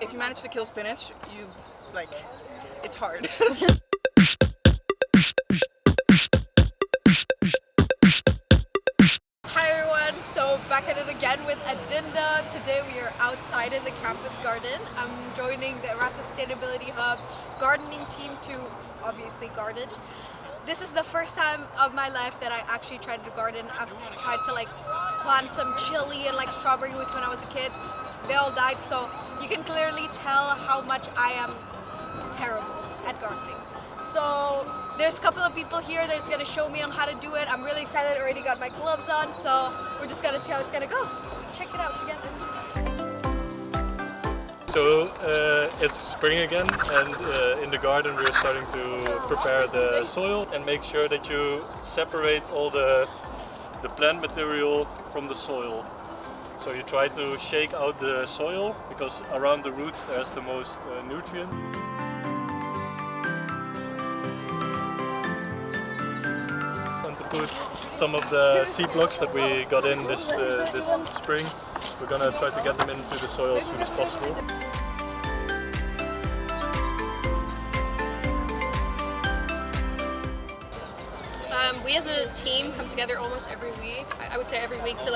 if you manage to kill spinach, it's hard. Hi everyone, so back at it again with Adinda. Today we are outside in the campus garden. I'm joining the Erasmus Sustainability Hub gardening team to obviously garden. This is the first time of my life that I actually tried to garden. I've tried to plant some chili and strawberries when I was a kid. They all died, so you can clearly tell how much I am terrible at gardening. So there's a couple of people here that's gonna show me on how to do it. I'm really excited, already got my gloves on, so we're just gonna see how it's gonna go. Check it out together. So it's spring again, and in the garden we're starting to prepare the soil and make sure that you separate all the plant material from the soil. So you try to shake out the soil because around the roots there's the most nutrient. And to put some of the seed blocks that we got in this spring, we're gonna try to get them into the soil as soon as possible. We as a team come together almost every week. I would say every week to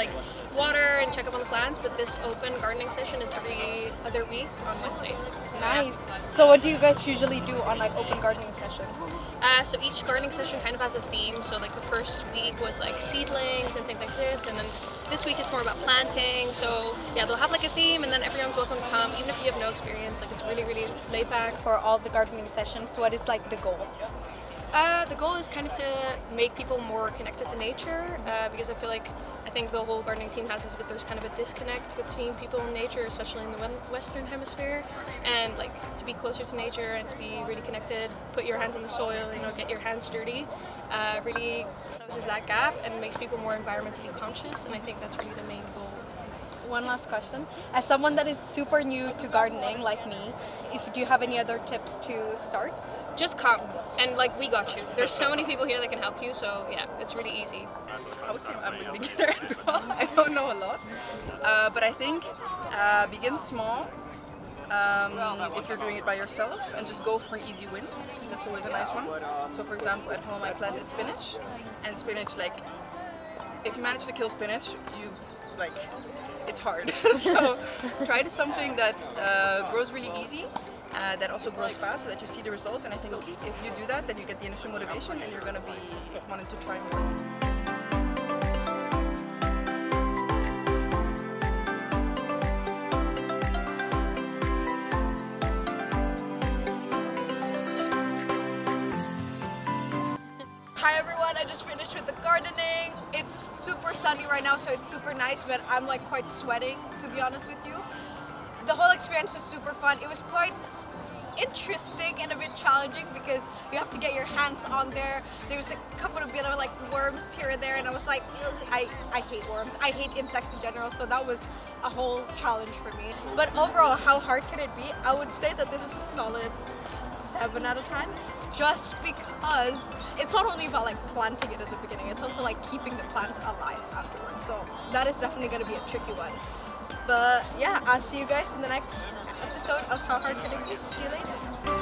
water and check up on the plants, but this open gardening session is every other week on Wednesdays. Nice. So what do you guys usually do on open gardening sessions? So each gardening session kind of has a theme. So the first week was seedlings and things like this, and then this week it's more about planting. So yeah, they'll have a theme, and then everyone's welcome to come, even if you have no experience. It's really, really laid back. For all the gardening sessions, what is the goal? The goal is kind of to make people more connected to nature, because I think the whole gardening team has this, but there's kind of a disconnect between people and nature, especially in the Western Hemisphere, and to be closer to nature and to be really connected, put your hands in the soil, get your hands dirty, really closes that gap and makes people more environmentally conscious, and I think that's really the main goal. One last question. As someone that is super new to gardening like me, do you have any other tips to start? Just come, and we got you. There's so many people here that can help you, so yeah, it's really easy. I would say I'm a beginner as well. I don't know a lot, but I think begin small. If you're doing it by yourself, and just go for an easy win. That's always a nice one. So for example, at home I planted spinach, and spinach, if you manage to kill spinach, it's hard. So try to something that grows really easy. That also grows fast, so that you see the result, and I think if you do that, then you get the initial motivation and you're going to be wanting to try more. Hi everyone, I just finished with the gardening. It's super sunny right now, so it's super nice, but I'm quite sweating, to be honest with you. The whole experience was super fun. It was quite interesting and a bit challenging because you have to get your hands on there. There was a couple of bit of worms here and there, and I was I hate worms. I hate insects in general, so that was a whole challenge for me. But overall, how hard can it be? I would say that this is a solid 7 out of 10, just because it's not only about planting it at the beginning, it's also keeping the plants alive afterwards. So that is definitely going to be a tricky one. But yeah, I'll see you guys in the next episode of How Hard Can It Be? See you later.